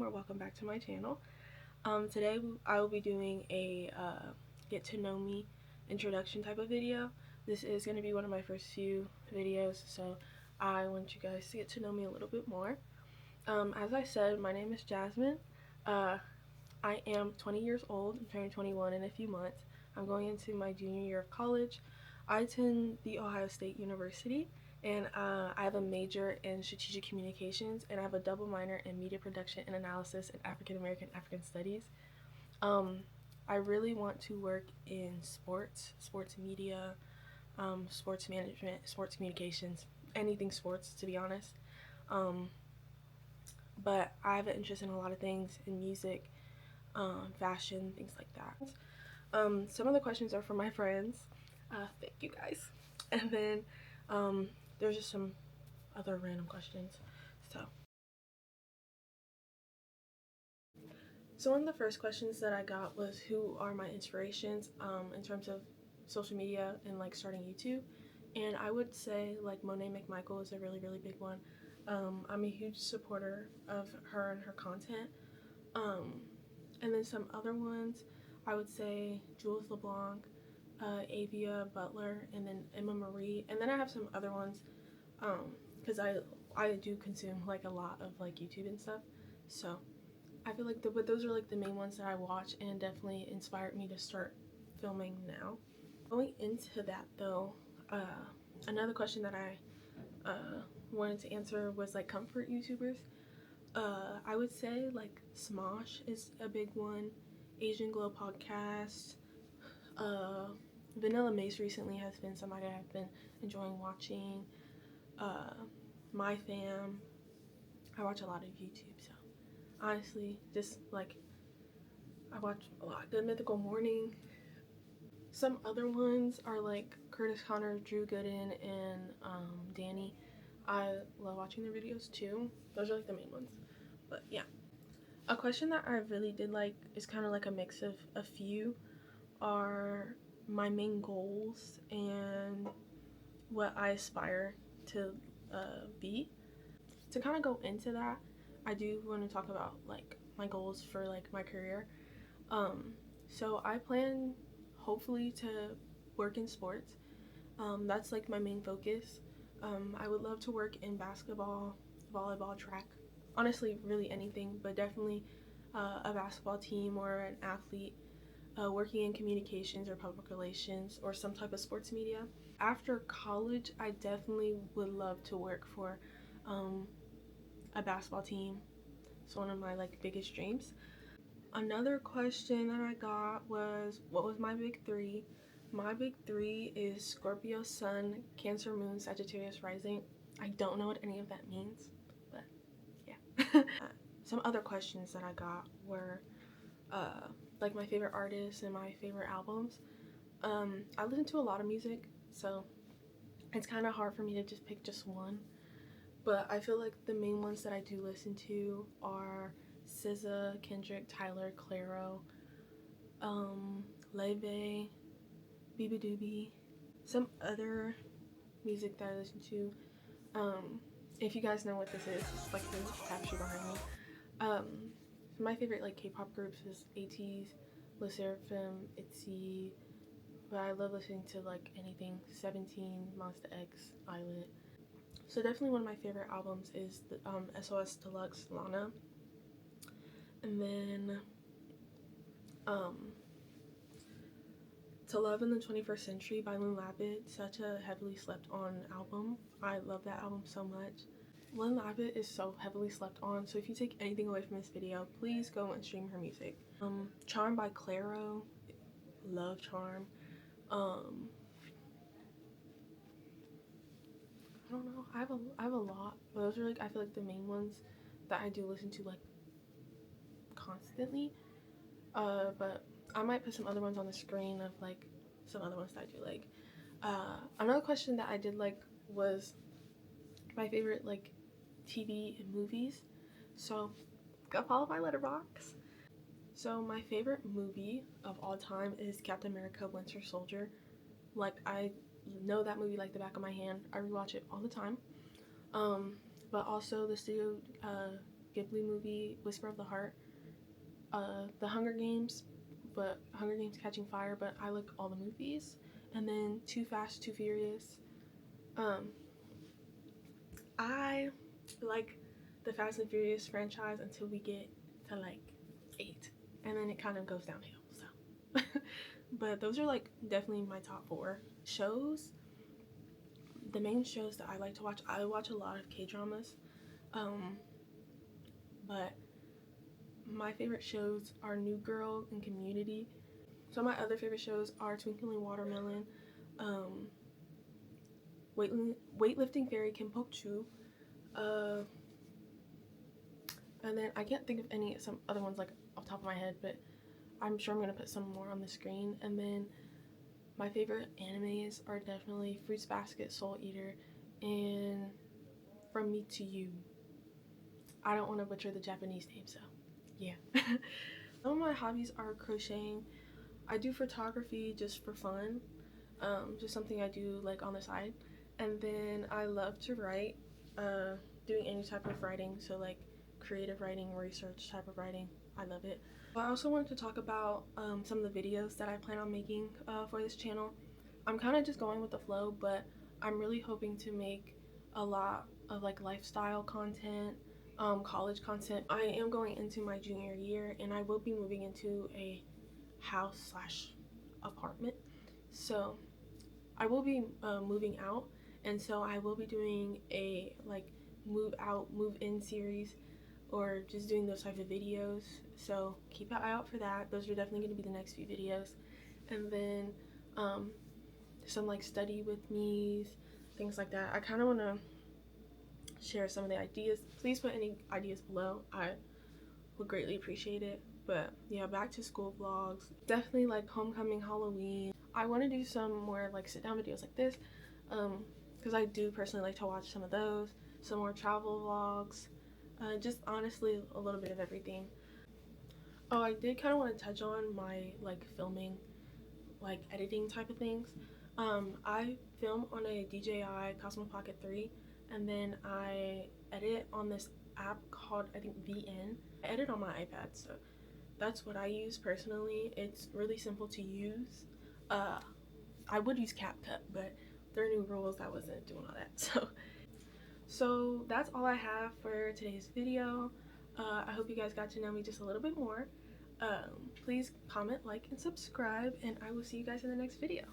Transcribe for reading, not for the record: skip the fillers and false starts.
or welcome back to my channel. Today I will be doing a get to know me introduction type of video. This is going to be one of my first few videos, so I want you guys to get to know me a little bit more. As I said, my name is Jasmine. I am 20 years old. I'm turning 21 in a few months. I'm going into my junior year of college. I attend the Ohio State University, and I have a major in strategic communications, and I have a double minor in media production and analysis and African American African studies. I really want to work in sports media, sports management, sports communications, anything sports, to be honest. But I have an interest in a lot of things, in music, fashion, things like that. Some of the questions are from my friends. Thank you guys. And then there's just some other random questions. So one of the first questions that I got was, who are my inspirations in terms of social media and like starting YouTube? And I would say like Monet McMichael is a really big one. I'm a huge supporter of her and her content. And then some other ones, I would say Jules LeBlanc, Avia Butler, and then Emma Marie. And then I have some other ones because I do consume like a lot of like YouTube and stuff, so I feel like but those are like the main ones that I watch and definitely inspired me to start filming now. Going into that though, another question that I wanted to answer was like comfort YouTubers. I would say like Smosh is a big one, Asian Glow Podcast, Vanilla Mace recently has been somebody I've been enjoying watching, My Fam. I watch a lot of YouTube, so honestly, just like I watch a lot. Good Mythical Morning. Some other ones are like Curtis Connor, Drew Gooden, and Danny. I love watching their videos too. Those are like the main ones. But yeah. A question that I really did like is kind of like a mix of a few, are my main goals and what I aspire to be. To kind of go into that, I do want to talk about like my goals for like my career. So I plan hopefully to work in sports. That's like my main focus. I would love to work in basketball, volleyball, track, honestly really anything, but definitely a basketball team or an athlete, working in communications or public relations or some type of sports media. After college, I definitely would love to work for a basketball team. It's one of my like biggest dreams. Another question that I got was, what was my big three? My big three is Scorpio Sun, Cancer Moon, Sagittarius Rising. I don't know what any of that means, but yeah. Some other questions that I got were like my favorite artists and my favorite albums. I listen to a lot of music, so it's kind of hard for me to just pick just one. But I feel like the main ones that I do listen to are SZA, Kendrick, Tyler, Clairo, Leve, Biba Doobie. Some other music that I listen to. If you guys know what this is, it's like the caption behind me. My favorite like K-pop groups is ATEEZ, LE SSERAFIM, ITZY, but I love listening to like anything 17, Monsta X, Islet. So definitely one of my favorite albums is the SOS Deluxe Lana. And then To Love in the 21st Century by Lynn Labbitt, such a heavily slept on album. I love that album so much. Lynn Labbitt is so heavily slept on, so if you take anything away from this video, please go and stream her music. Charm by Clairo, love Charm. I don't know, I have a lot, but those are like, I feel like the main ones that I do listen to like constantly. But I might put some other ones on the screen of like some other ones that I do like. Another question that I did like was my favorite like TV and movies. So go follow my letterbox. So my favorite movie of all time is Captain America Winter Soldier. Like, I know that movie like the back of my hand. I rewatch it all the time. But also the studio Ghibli movie, Whisper of the Heart, The Hunger Games, but Hunger Games Catching Fire, but I like all the movies, and then Too Fast, Too Furious. I like the Fast and Furious franchise until we get to like 8, and then it kind of goes downhill, so. But those are like definitely my top 4 shows. The main shows that I like to watch, I watch a lot of K-dramas, but my favorite shows are New Girl and Community. So my other favorite shows are Twinkling Watermelon, Weightlifting Fairy Kinpokchu, and then I can't think of some other ones like off the top of my head, but I'm sure I'm gonna put some more on the screen. And then my favorite animes are definitely Fruits Basket, Soul Eater, and From Me to You. I don't want to butcher the Japanese name, so yeah. Some of my hobbies are crocheting. I do photography just for fun, just something I do like on the side. And then I love to write, doing any type of writing, so like creative writing, research type of writing. I love it. I also wanted to talk about some of the videos that I plan on making for this channel. I'm kind of just going with the flow, but I'm really hoping to make a lot of like lifestyle content, college content. I am going into my junior year, and I will be moving into a house / apartment, so I will be moving out, and so I will be doing a like move out, move in series, or just doing those type of videos, so keep an eye out for that. Those are definitely going to be the next few videos. And then some like study with me's, things like that. I kind of want to share some of the ideas. Please put any ideas below, I would greatly appreciate it. But yeah, back to school vlogs, definitely like homecoming, Halloween. I want to do some more like sit down videos like this, because I do personally like to watch some of those. Some more travel vlogs, just honestly a little bit of everything. Oh, I did kind of want to touch on my like filming, like editing type of things. I film on a DJI Cosmo Pocket 3, and then I edit on this app called, I think, VN. I edit on my iPad, so that's what I use personally. It's really simple to use. I would use CapCut, but there are new rules. I wasn't doing all that, so that's all I have for today's video. I hope you guys got to know me just a little bit more. Please comment, like, and subscribe, and I will see you guys in the next video.